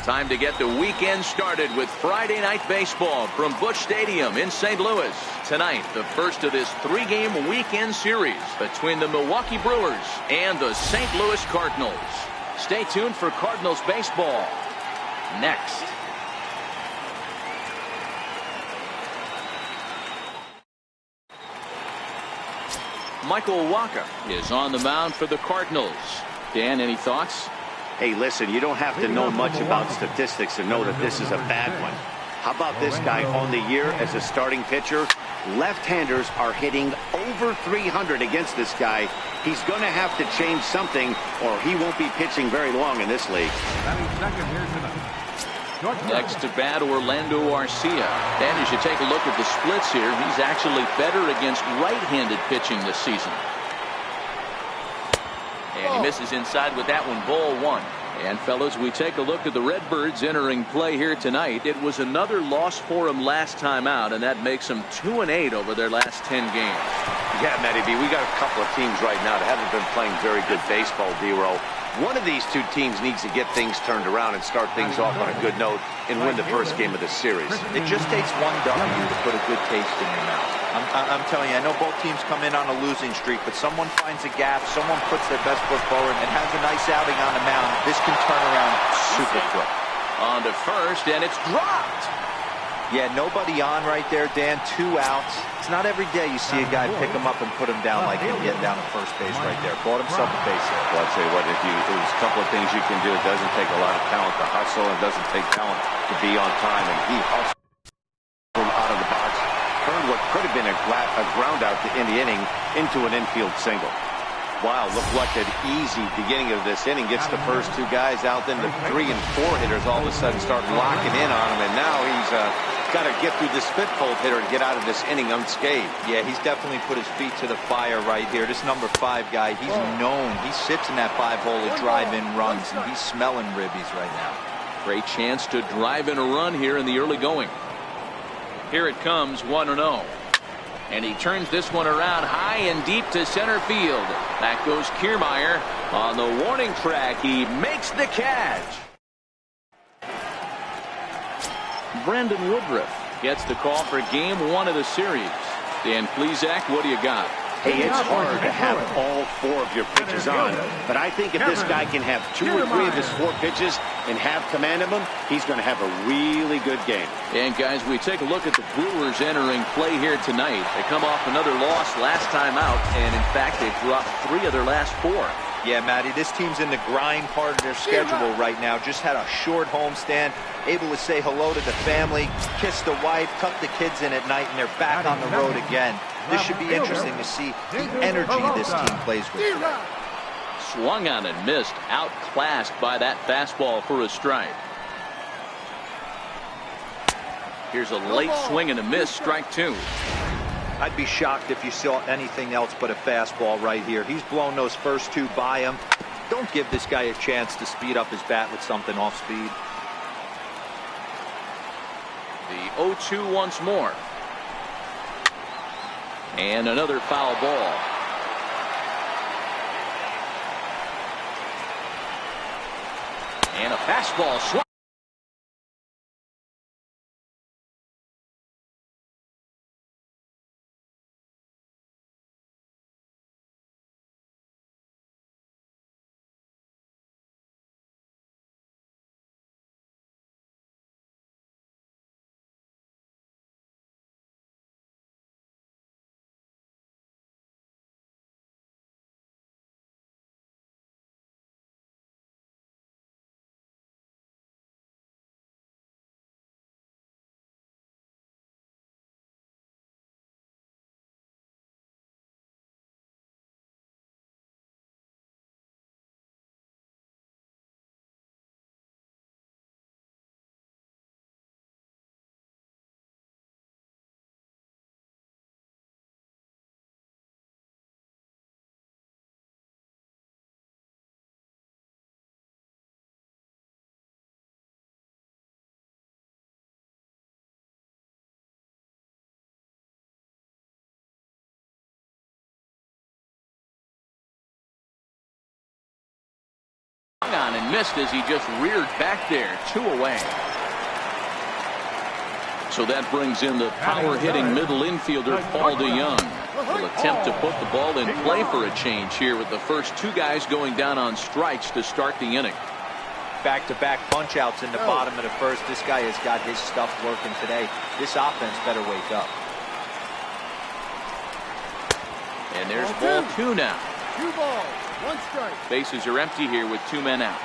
Time to get the weekend started with Friday Night Baseball from Busch Stadium in St. Louis. Tonight, the first of this 3-game weekend series between the Milwaukee Brewers and the St. Louis Cardinals. Stay tuned for Cardinals baseball next. Michael Wacha is on the mound for the Cardinals. Dan, any thoughts? Hey, listen, you don't have to know much about statistics to know that this is a bad one. How about this guy on the year as a starting pitcher? Left-handers are hitting over 300 against this guy. He's going to have to change something or he won't be pitching very long in this league. Next to bat, Orlando Arcia. And as you take a look at the splits here, he's actually better against right-handed pitching this season. And he misses inside with that one, ball one. And fellas, we take a look at the Redbirds entering play here tonight. It was another loss for them last time out, and that makes them 2-8 over their last 10 games. Yeah, Matty B, we got a couple of teams right now that haven't been playing very good baseball, D-Row. One of these two teams needs to get things turned around and start things off on a good note and win the first game of the series. It just takes one W to put a good taste in your mouth. I'm telling you, I know both teams come in on a losing streak, but someone finds a gap, someone puts their best foot forward and has a nice outing on the mound. This can turn around super quick. On to first, and it's dropped. Yeah, nobody on right there, Dan. 2 outs. It's not every day you see a guy pick him up and put him down like him getting down to first base right there. Bought himself a base hit. Well, I'll tell you what, there's a couple of things you can do. It doesn't take a lot of talent to hustle. It doesn't take talent to be on time, and he hustled out of the box. Turned what could have been a ground out to end the inning into an infield single. Wow, looked like an easy beginning of this inning. Gets the first 2 guys out, then the 3 and 4 hitters all of a sudden start locking in on him, and now he's got to get through this fifth-hole hitter and get out of this inning unscathed. Yeah, he's definitely put his feet to the fire right here. This number 5 guy, he's known. He sits in that 5-hole to drive in runs, and he's smelling ribbies right now. Great chance to drive in a run here in the early going. Here it comes, 1-0. And he turns this one around high and deep to center field. Back goes Kiermaier on the warning track. He makes the catch. Brandon Woodruff gets the call for game 1 of the series. Dan Plesac, what do you got? Hey, it's hard to have all 4 of your pitches on, but I think if this guy can have 2 or 3 of his 4 pitches and have command of them, he's going to have a really good game. And guys, we take a look at the Brewers entering play here tonight. They come off another loss last time out, and in fact, they've dropped 3 of their last 4. Yeah, Matty, this team's in the grind part of their schedule right now. Just had a short homestand, able to say hello to the family, kiss the wife, tuck the kids in at night, and they're back on the road again. This should be interesting to see the energy this team plays with today. Swung on and missed, outclassed by that fastball for a strike. Here's a late swing and a miss, strike 2. I'd be shocked if you saw anything else but a fastball right here. He's blown those first 2 by him. Don't give this guy a chance to speed up his bat with something off speed. The 0-2 once more. And another foul ball. And a fastball swung. swung on and missed as he just reared back there. 2 away. So that brings in the power-hitting middle infielder, Paul DeYoung. Will attempt to put the ball in play for a change here with the first 2 guys going down on strikes to start the inning. Back-to-back punch-outs in the bottom of the first. This guy has got his stuff working today. This offense better wake up. And there's ball 2 now. 2 balls, 1 strike. Bases are empty here with 2 men out.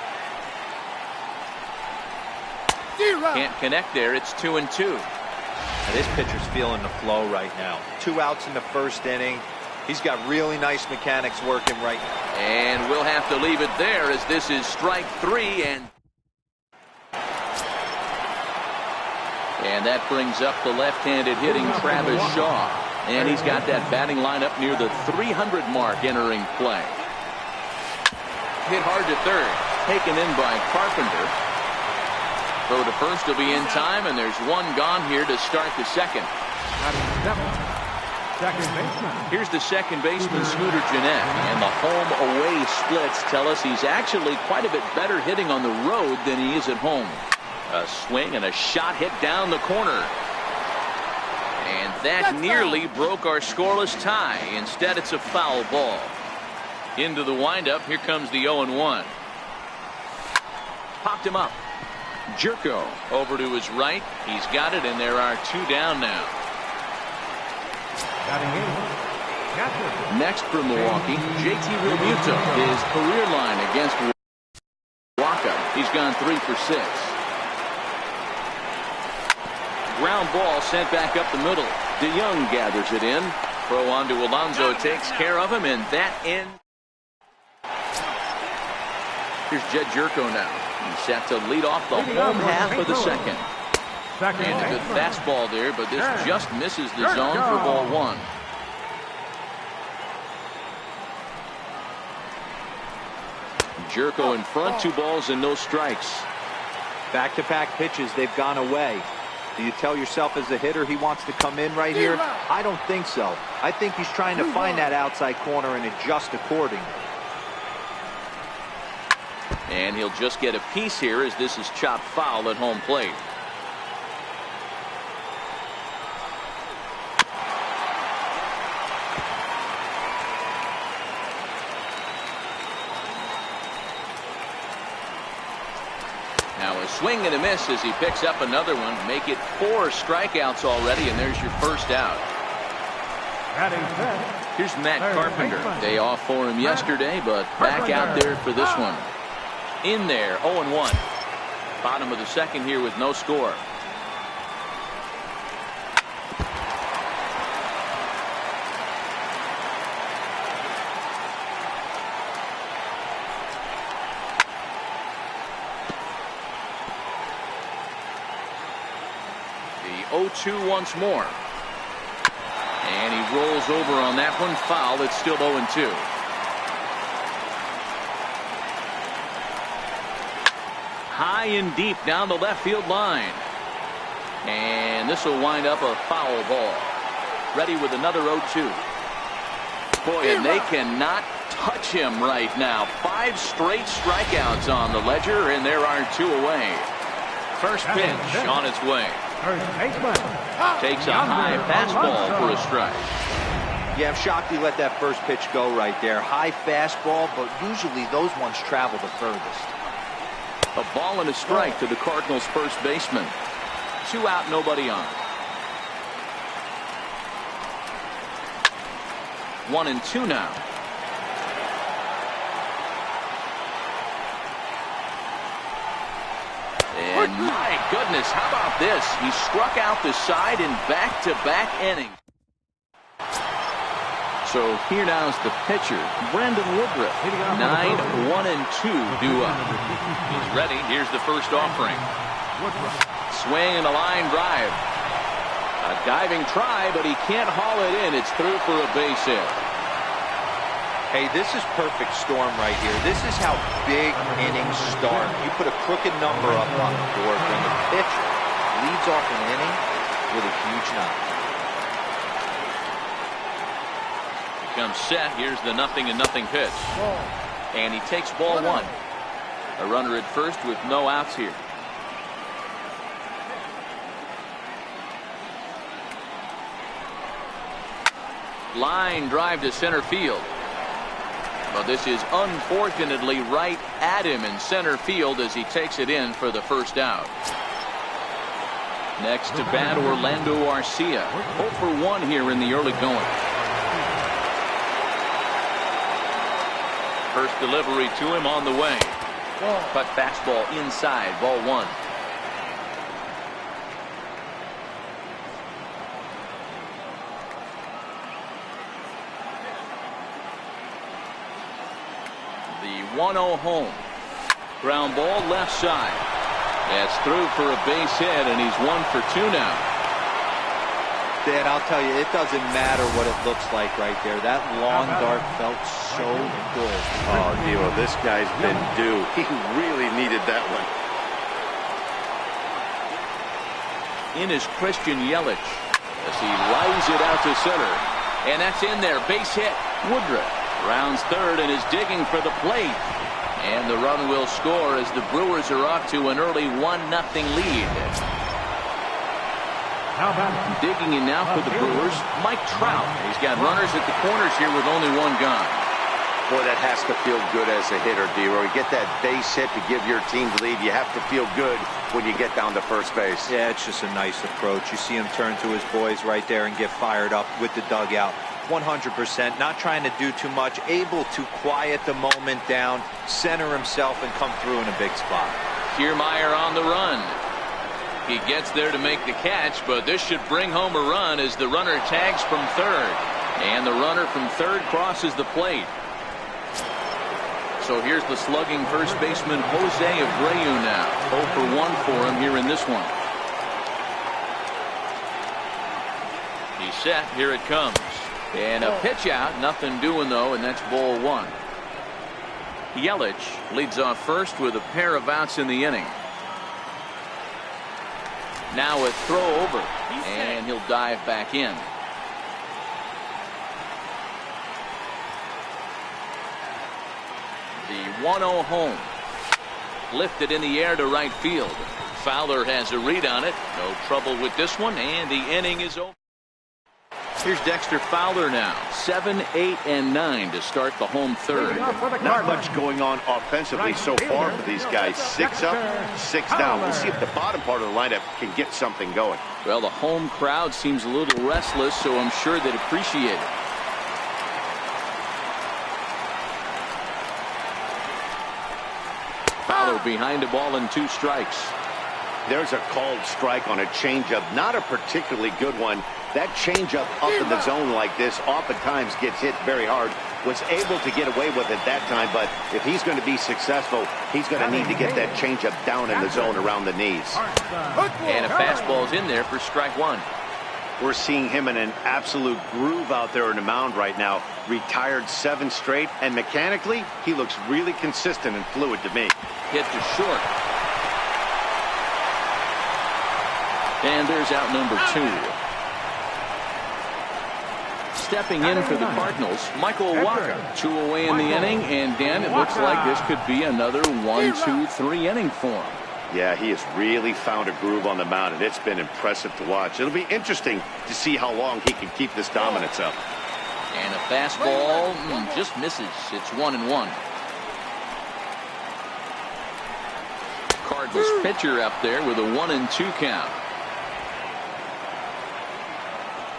Can't connect there. It's 2-2. Now this pitcher's feeling the flow right now. 2 outs in the first inning. He's got really nice mechanics working right now. And we'll have to leave it there as this is strike 3. And that brings up the left-handed hitting Travis Shaw. And he's got that batting lineup near the 300 mark entering play. Hit hard to third. Taken in by Carpenter. Throw to first will be in time, and there's 1 gone here to start the second. Here's the second baseman, Scooter Gennett, and the home-away splits tell us he's actually quite a bit better hitting on the road than he is at home. A swing and a shot hit down the corner. And that nearly broke our scoreless tie. Instead, it's a foul ball. Into the windup, here comes the 0-1. Popped him up. Jerko over to his right. He's got it, and there are 2 down now. Next for Milwaukee, JT Realmuto. His career line against Waka. He's gone 3 for 6. Ground ball sent back up the middle. DeYoung gathers it in. Throw on to Alonso takes care of him, and that ends. Here's Jed Jerko now. He's set to lead off the home half of the second. And a good fastball there, but this just misses the zone for ball 1. Jerko in front, 2 balls and no strikes. Back-to-back pitches, they've gone away. Do you tell yourself as a hitter he wants to come in right here? I don't think so. I think he's trying to find that outside corner and adjust accordingly. And he'll just get a piece here as this is chopped foul at home plate. Now a swing and a miss as he picks up another one. Make it 4 strikeouts already, and there's your first out. Here's Matt Carpenter. Day off for him yesterday, but back out there for this one. In there, 0-1. Bottom of the second here with no score. The 0-2 once more. And he rolls over on that one. Foul. It's still 0-2. High and deep down the left field line. And this will wind up a foul ball. Ready with another 0-2. Boy, and they cannot touch him right now. 5 straight strikeouts on the ledger, and there are 2 away. First pitch on its way. Takes a high fastball for a strike. Yeah, I'm shocked he let that first pitch go right there. High fastball, but usually those ones travel the furthest. A ball and a strike to the Cardinals' first baseman. 2 out, nobody on. 1-2 now. And my goodness, how about this? He struck out the side in back-to-back innings. So here now is the pitcher, Brandon Woodruff. 9-1-2 due up. He's ready. Here's the first offering. Swing and a line drive. A diving try, but he can't haul it in. It's through for a base hit. Hey, this is perfect storm right here. This is how big innings start. You put a crooked number up on the board when the pitcher leads off an inning with a huge knock. Comes set. Here's the 0-0 pitch. And he takes ball 1. A runner at first with no outs here. Line drive to center field. But this is unfortunately right at him in center field as he takes it in for the first out. Next to bat, Orlando Arcia. 0 for 1 here in the early going. First delivery to him on the way. Cut fastball inside, ball 1. The 1-0 home. Ground ball left side. That's through for a base hit, and he's 1 for 2 now. Dan, I'll tell you, it doesn't matter what it looks like right there. That long dart felt so good. Oh, Dero, this guy's been due. He really needed that one. In is Christian Yelich as he lines it out to center. And that's in there. Base hit. Woodruff rounds third and is digging for the plate. And the run will score as the Brewers are off to an early 1-0 lead. Digging in now for the Brewers, Mike Trout. He's got runners at the corners here with only 1 gone. Boy, that has to feel good as a hitter, Dero. You get that base hit to give your team the lead. You have to feel good when you get down to first base. Yeah, it's just a nice approach. You see him turn to his boys right there and get fired up with the dugout. 100%, not trying to do too much, able to quiet the moment down, center himself, and come through in a big spot. Kiermaier on the run. He gets there to make the catch, but this should bring home a run as the runner tags from third. And the runner from third crosses the plate. So here's the slugging first baseman Jose Abreu now. 0 for 1 for him here in this one. He's set. Here it comes. And a pitch out. Nothing doing, though, and that's ball 1. Yelich leads off first with a pair of outs in the inning. Now a throw over, and he'll dive back in. The 1-0 home. Lifted in the air to right field. Fowler has a read on it. No trouble with this one, and the inning is over. Here's Dexter Fowler now. 7, 8, and 9 to start the home third. Not much going on offensively so far for these guys. 6 up, 6 down. We'll see if the bottom part of the lineup can get something going. Well, the home crowd seems a little restless, so I'm sure they'd appreciate it. Fowler behind a ball and 2 strikes. There's a called strike on a changeup. Not a particularly good one. That changeup up in the zone like this oftentimes gets hit very hard. Was able to get away with it that time, but if he's going to be successful, he's going to need to get that changeup down in the zone around the knees. And a fastball's in there for strike 1. We're seeing him in an absolute groove out there in the mound right now. Retired 7 straight, and mechanically, he looks really consistent and fluid to me. Hit to short. And there's out number 2. Stepping in for the Cardinals, Michael Wacha. 2 away in the inning, and Dan, it looks like this could be another 1, 2, 3 inning for him. Yeah, he has really found a groove on the mound, and it's been impressive to watch. It'll be interesting to see how long he can keep this dominance up. And a fastball just misses. It's 1-1. Cardinals pitcher up there with a 1-2 count.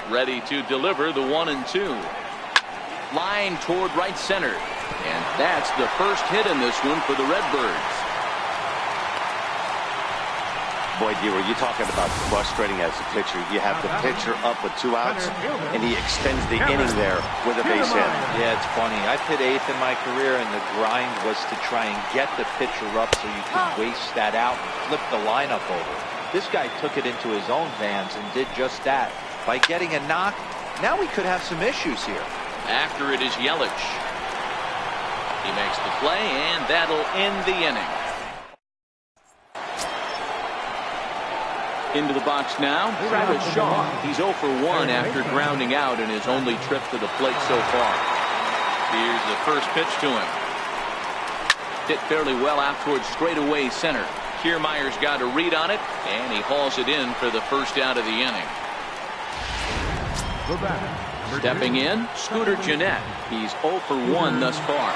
Ready to deliver the 1-2. Line toward right center. And that's the first hit in this one for the Redbirds. Boy, Dero, you're talking about frustrating as a pitcher. You have the pitcher up with 2 outs, and he extends the inning there with a base hit. Yeah, it's funny. I've hit 8th in my career, and the grind was to try and get the pitcher up so you could waste that out and flip the lineup over. This guy took it into his own hands and did just that. By getting a knock, now we could have some issues here. After it is Yelich. He makes the play, and that'll end the inning. Into the box now, Travis Shaw. He's 0 for 1 after grounding out in his only trip to the plate so far. Here's the first pitch to him. Hit fairly well out towards straightaway center. Kiermaier's got a read on it, and he hauls it in for the first out of the inning. Stepping in, Scooter Gennett. He's 0 for 1 thus far.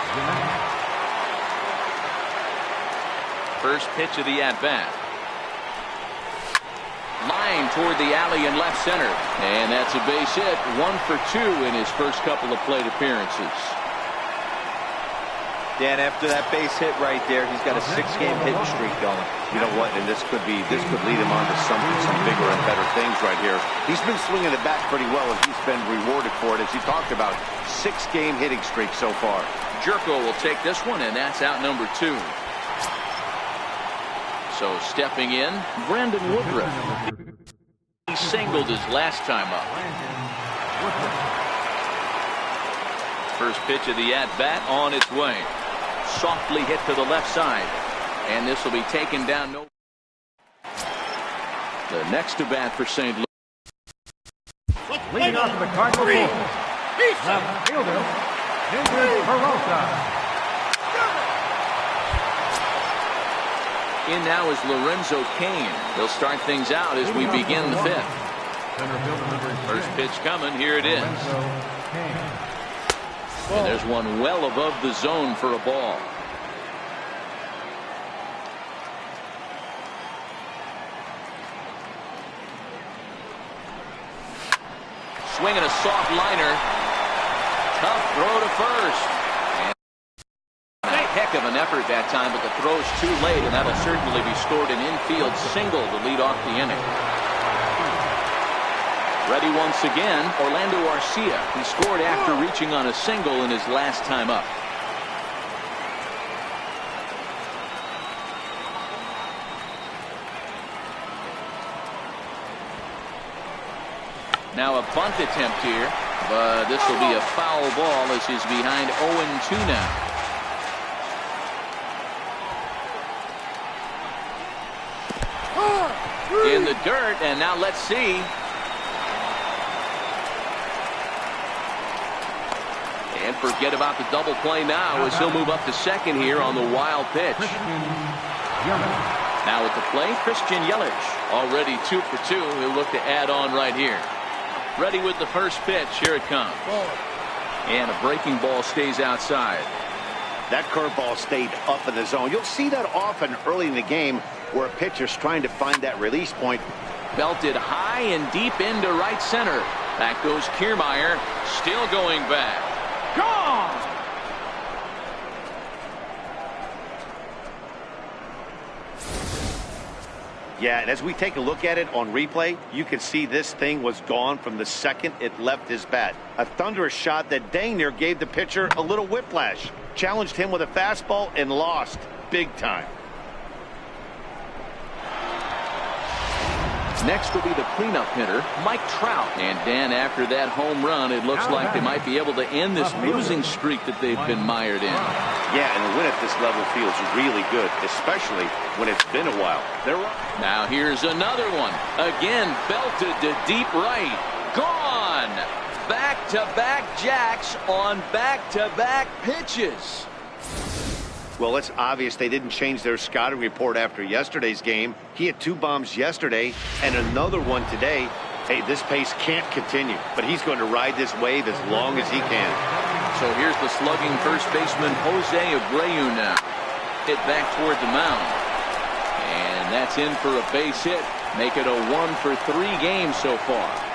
First pitch of the at-bat. Line toward the alley in left center. And that's a base hit. 1 for 2 in his first couple of plate appearances. Dan, after that base hit right there, he's got a 6-game hitting streak going. You know what? And this could lead him on to some bigger and better things right here. He's been swinging the bat pretty well, and he's been rewarded for it, as you talked about. 6-game hitting streak so far. Jerko will take this one, and that's out number 2. So stepping in, Brandon Woodruff. He singled his last time up. First pitch of the at-bat on its way. Softly hit to the left side. And this will be taken down. The next to bat for St. Louis. Leading off the Cardinal Bulls. Left fielder, Mildred Perosa. In now is Lorenzo Cain. They'll start things out as we begin the 5th. First pitch coming. Here it is. And there's one well above the zone for a ball. Swinging a soft liner. Tough throw to first. And a heck of an effort that time, but the throw's too late, and that'll certainly be scored an infield single to lead off the inning. Ready once again, Orlando Arcia. He scored after reaching on a single in his last time up. Now a bunt attempt here, but this will be a foul ball as he's behind 0-2 now. In the dirt, and now let's see. And forget about the double play now as he'll move up to second here on the wild pitch. Now at the plate, Christian Yelich. Already 2 for 2. He'll look to add on right here. Ready with the first pitch. Here it comes. And a breaking ball stays outside. That curveball stayed up in the zone. You'll see that often early in the game where a pitcher's trying to find that release point. Belted high and deep into right center. Back goes Kiermaier. Still going back. Gone! Yeah, and as we take a look at it on replay, you can see this thing was gone from the second it left his bat. A thunderous shot that dang near gave the pitcher a little whiplash. Challenged him with a fastball and lost big time. Next will be the cleanup hitter, Mike Trout. And Dan, after that home run, it looks like they might be able to end this losing streak that they've been mired in. Yeah, and a win at this level feels really good, especially when it's been a while. Now here's another one. Again, belted to deep right. Gone! Back-to-back jacks on back-to-back pitches. Well, it's obvious they didn't change their scouting report after yesterday's game. He had 2 bombs yesterday and another one today. Hey, this pace can't continue, but he's going to ride this wave as long as he can. So here's the slugging first baseman Jose Abreu now. Hit back toward the mound. And that's in for a base hit. Make it a 1 for 3 games so far.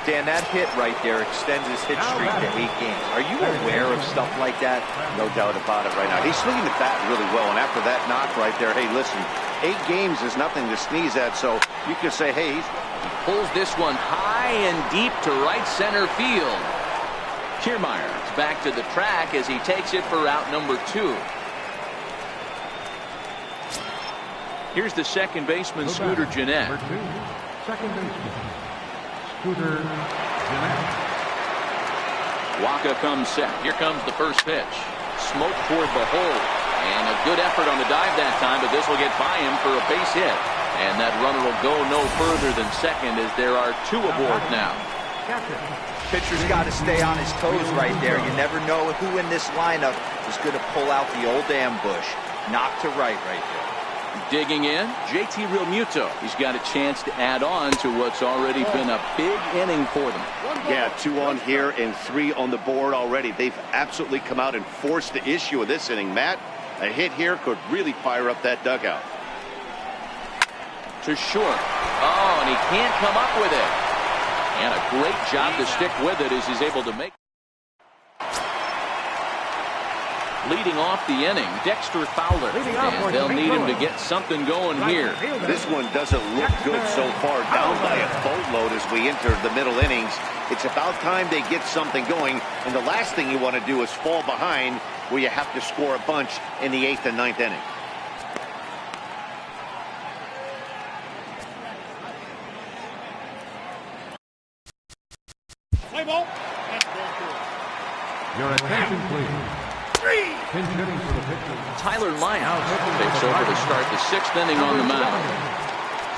Dan, that hit right there extends his hit streak to 8 games. Are you aware of stuff like that? No doubt about it right now. He's swinging the bat really well, and after that knock right there, hey, listen, 8 games is nothing to sneeze at, so you can say, hey, he pulls this one high and deep to right center field. Kiermaier is back to the track as he takes it for out number 2. Here's the second baseman, Scooter Gennett. Second baseman, Scooter Gennett. Waka comes set. Here comes the first pitch. Smoke toward the hole. And a good effort on the dive that time, but this will get by him for a base hit. And that runner will go no further than second as there are 2 aboard now. catcher. Pitcher's got to stay on his toes right there. You never know who in this lineup is going to pull out the old ambush. Knock to right there. Digging in, JT Realmuto. He's got a chance to add on to what's already been a big inning for them. Yeah, 2 on here and 3 on the board already. They've absolutely come out and forced the issue of this inning. Matt, a hit here could really fire up that dugout. To short. Oh, and he can't come up with it. And a great job to stick with it as he's able to make. Leading off the inning, Dexter Fowler. And they'll need him to get something going here. This one doesn't look good so far. Down by a boatload as we enter the middle innings. It's about time they get something going. And the last thing you want to do is fall behind where you have to score a bunch in the 8th and 9th inning. Your attention, please. Pinch hitting for the pitcher. Tyler Lyons takes over to start the 6th inning on the mound.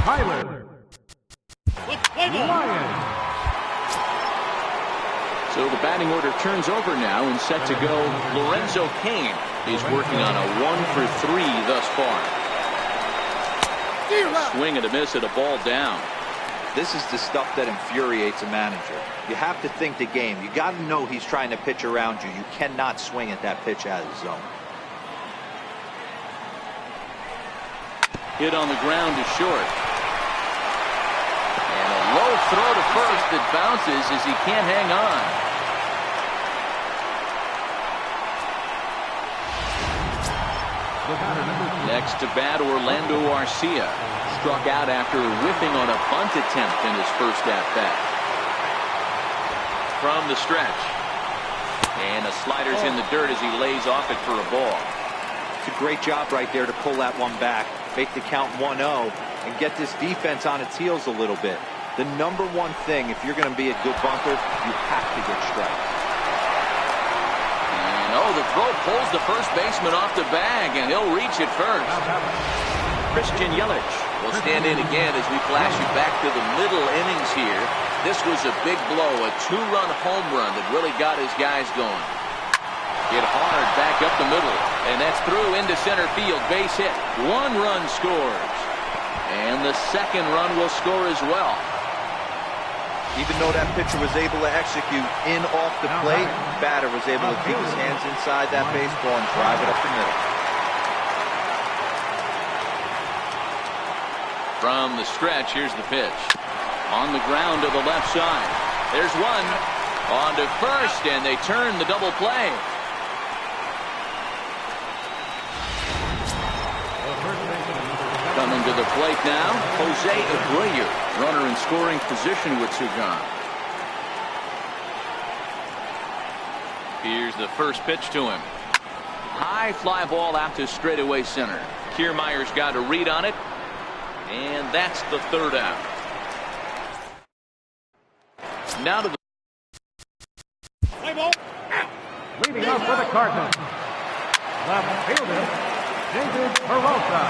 Tyler Lyons. So the batting order turns over now and set to go. Lorenzo Cain is working on a 1-for-3 thus far. A swing and a miss at a ball down. This is the stuff that infuriates a manager. You have to think the game. You got to know he's trying to pitch around you. You cannot swing at that pitch out of the zone. Hit on the ground to short. And a low throw to first that bounces as he can't hang on. Next to bat, Orlando Arcia. Struck out after whiffing on a bunt attempt in his first at-bat. From the stretch. And a slider's in the dirt as he lays off it for a ball. It's a great job right there to pull that one back, make the count 1-0, and get this defense on its heels a little bit. The number one thing, if you're going to be a good bunter, you have to get strikes. And the throw pulls the first baseman off the bag, and he'll reach it first. Christian Yelich will stand in again as we flash you back to the middle innings here. This was a big blow, a 2-run home run that really got his guys going. Hit hard back up the middle, and that's through into center field. Base hit. 1 run scores. And the second run will score as well. Even though that pitcher was able to execute in off the plate, batter was able to keep his hands inside that baseball and drive it up the middle. From the stretch, here's the pitch. On the ground to the left side. There's one. On to first, and they turn the double play. Coming to the plate now, Jose Abreu. Runner in scoring position with 2 gone. Here's the first pitch to him. High fly ball out to straightaway center. Kiermaier's got a read on it. And that's the 3rd out. Now to the Leading off for the Cardinals. Left fielder, David Peralta.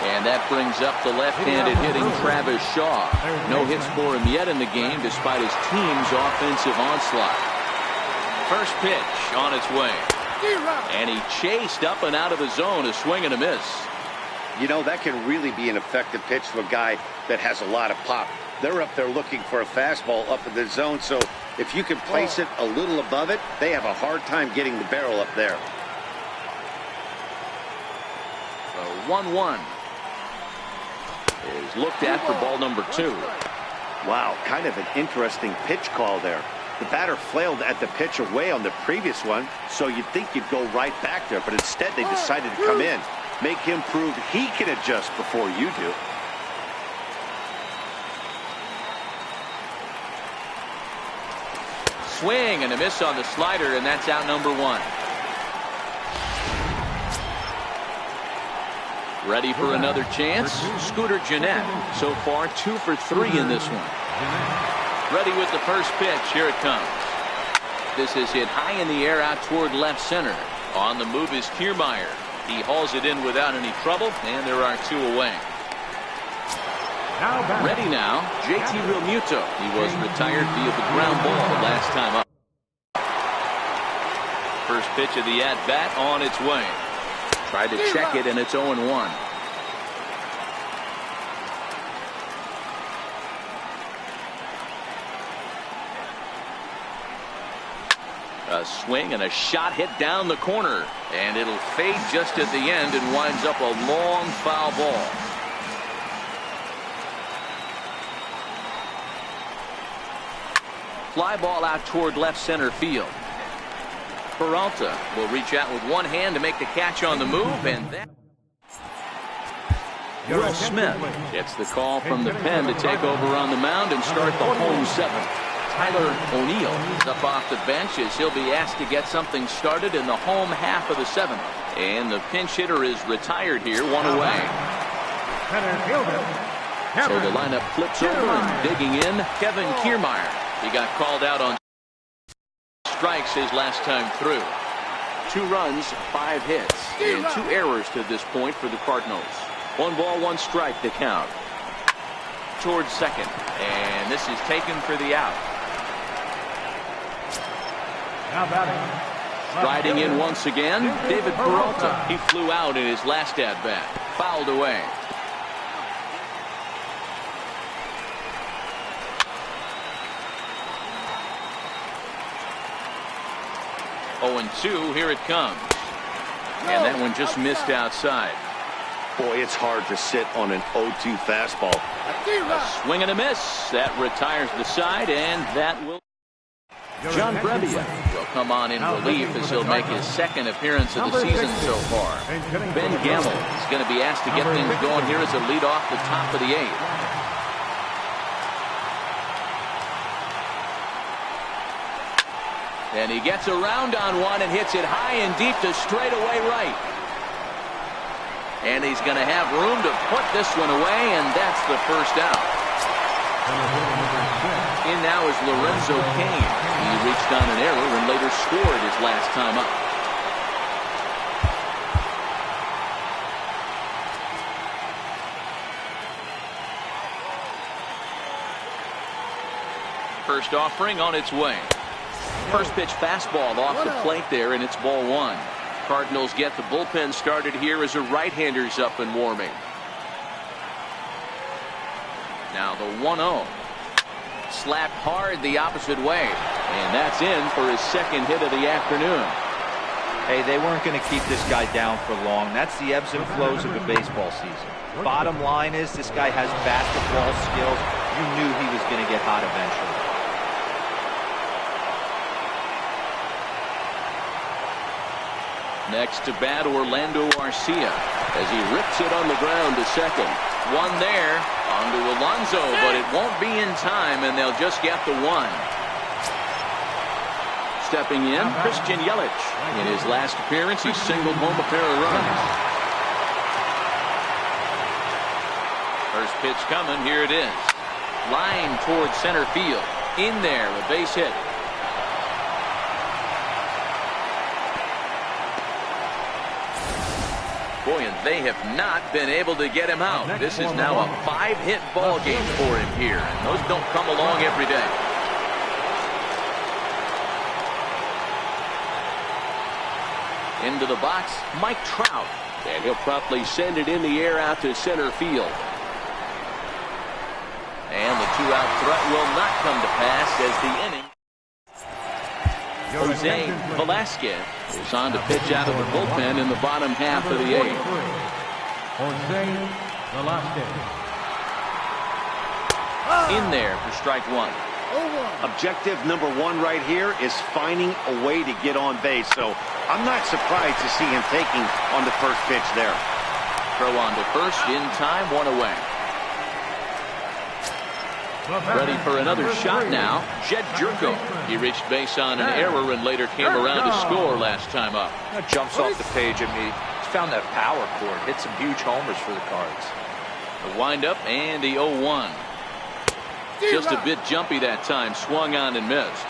And that brings up the left-handed hitting Travis Shaw. No hits for him yet in the game despite his team's offensive onslaught. First pitch on its way. And he chased up and out of the zone, a swing and a miss. You know, that can really be an effective pitch to a guy that has a lot of pop. They're up there looking for a fastball up in the zone, so if you can place it a little above it, they have a hard time getting the barrel up there. So 1-1 is looked at for ball number 2. Wow, kind of an interesting pitch call there. The batter flailed at the pitch away on the previous one, so you'd think you'd go right back there, but instead they decided to come in. Make him prove he can adjust before you do. Swing and a miss on the slider, and that's out number 1. Ready for another chance? Scooter Gennett. So far 2 for 3 in this one. Ready with the first pitch. Here it comes. This is hit high in the air out toward left center. On the move is Kiermaier. He hauls it in without any trouble, and there are 2 away. Ready now, JT Realmuto. He was retired via the ground ball the last time up. First pitch of the at-bat on its way. Tried to check it, and it's 0-1. A swing and a shot hit down the corner, and it'll fade just at the end and winds up a long foul ball. Fly ball out toward left center field. Peralta will reach out with one hand to make the catch on the move, and that Will Smith gets the call from the pen to take over on the mound and start the home seventh. Tyler O'Neill is up off the bench as he'll be asked to get something started in the home half of the seventh. And the pinch hitter is retired here, one away. So the lineup flips over, and digging in, Kevin Kiermaier. He got called out on strikes his last time through. 2 runs, 5 hits, and 2 errors to this point for the Cardinals. 1 ball, 1 strike to count. Towards second, and this is taken for the out. Riding in once again, David Peralta. He flew out in his last at-bat. Fouled away. Oh, and 2, here it comes. And that one just missed outside. Boy, it's hard to sit on an 0-2 fastball. A swing and a miss. That retires the side, and that will. John Brebbia will come on in relief as he'll make his 2nd appearance of the season so far. Ben Gamble is going to be asked to get things going here as a lead off the top of the 8th. And he gets around on one and hits it high and deep to straightaway right. And he's going to have room to put this one away, and that's the first out. In now is Lorenzo Cain. He reached on an error and later scored his last time up. First offering on its way. First pitch fastball off the plate there, and it's ball 1. Cardinals get the bullpen started here as a right-hander's up and warming. Now the 1-0. Slapped hard the opposite way. And that's in for his 2nd hit of the afternoon. Hey, they weren't going to keep this guy down for long. That's the ebbs and flows of a baseball season. Bottom line is this guy has basketball skills. You knew he was going to get hot eventually. Next to bat, Orlando Arcia as he rips it on the ground to second. One there onto Alonso, but it won't be in time, and they'll just get the 1. Stepping in, Christian Yelich. In his last appearance, he singled home a pair of runs. First pitch coming, here it is. Line towards center field. In there, a base hit. Boy, and they have not been able to get him out. This is now a 5-hit ball game for him here. And those don't come along every day. Into the box, Mike Trout. And he'll promptly send it in the air out to center field. And the 2-out threat will not come to pass as the inning. Jose Velasquez is on to pitch out of the bullpen in the bottom half of the 8th. Jose Velasquez. In there for strike 1. Objective number 1 right here is finding a way to get on base. So I'm not surprised to see him taking on the first pitch there. Throw on to first in time, 1 away. Ready for another shot now. Jed Jerko. He reached base on an error and later came around to score last time up. That jumps off the page at me. He's found that power chord. Hit some huge homers for the Cards. The windup and the 0-1. Just a bit jumpy that time. Swung on and missed.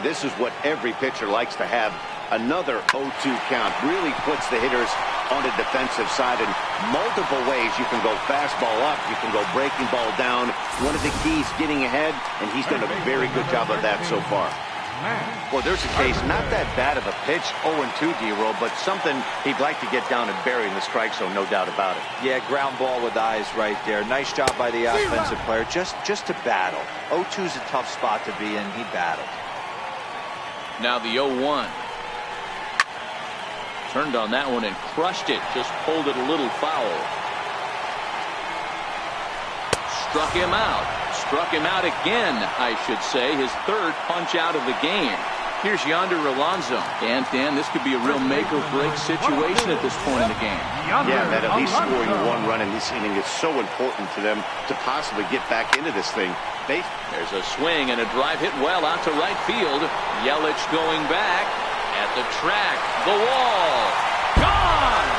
This is what every pitcher likes to have. Another 0-2 count really puts the hitters on the defensive side in multiple ways. You can go fastball up, you can go breaking ball down. One of the keys, getting ahead, and he's done a very good job of that so far. Well, there's a case, not that bad of a pitch, 0-2, D-roll, but something he'd like to get down and bury in the strike zone, no doubt about it. Yeah, ground ball with eyes right there. Nice job by the offensive player, just to battle. 0-2 is a tough spot to be in. He battled. Now the 0-1. Turned on that one and crushed it. Just pulled it a little foul. Struck him out. Struck him out again, I should say. His third punch out of the game. Here's Yonder Alonso. And Dan, this could be a real make-or-break situation at this point in the game. Yeah, that at least scoring one run in this inning is so important to them to possibly get back into this thing. There's a swing and a drive hit well out to right field. Yelich going back at the track. The wall. Gone!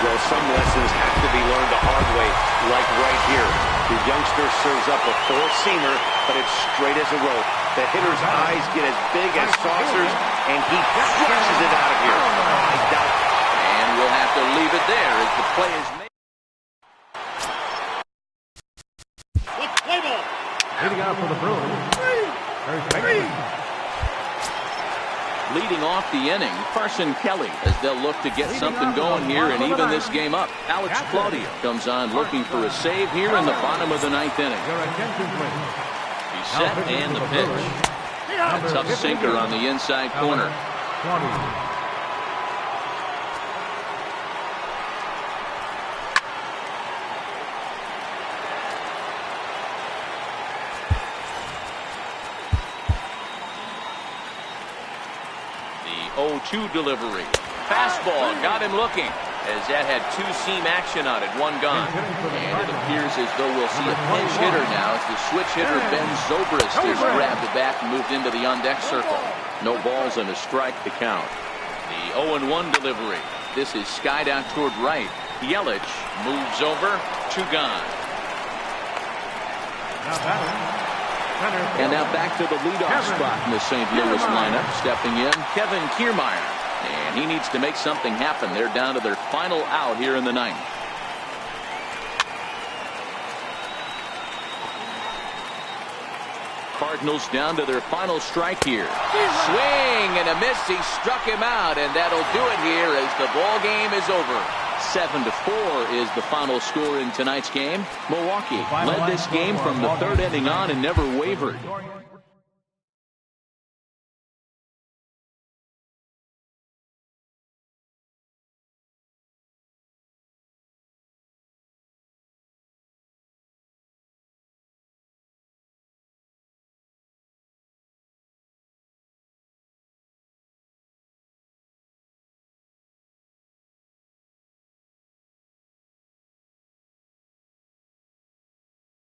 Well, some lessons have to be learned the hard way, like right here. The youngster serves up a four-seamer, but it's straight as a rope. The hitter's eyes get as big as saucers, and he flushes it out of here. I doubt. And we'll have to leave it there as the play is made. Leading out for the Brewers. Leading off the inning, Carson Kelly, as they'll look to get something going here and even this game up. Alex Claudio comes on looking for a save here in the bottom of the ninth inning. He's set and the pitch. A tough sinker on the inside corner. The 0-2 delivery. Fastball got him looking, as that had two-seam action on it, one gone. And it appears as though we'll see a pinch hitter now as the switch hitter Ben Zobrist has grabbed the bat and moved into the on-deck circle. No balls and a strike to count. The 0-1 delivery. This is skied out toward right. Yelich moves over, two gone. And now back to the leadoff spot in the St. Louis lineup. Stepping in, Kevin Kiermaier. And he needs to make something happen. They're down to their final out here in the ninth. Cardinals down to their final strike here. Swing and a miss. He struck him out, and that'll do it here as the ball game is over. 7-4 is the final score in tonight's game. Milwaukee led this game from the third inning on and never wavered.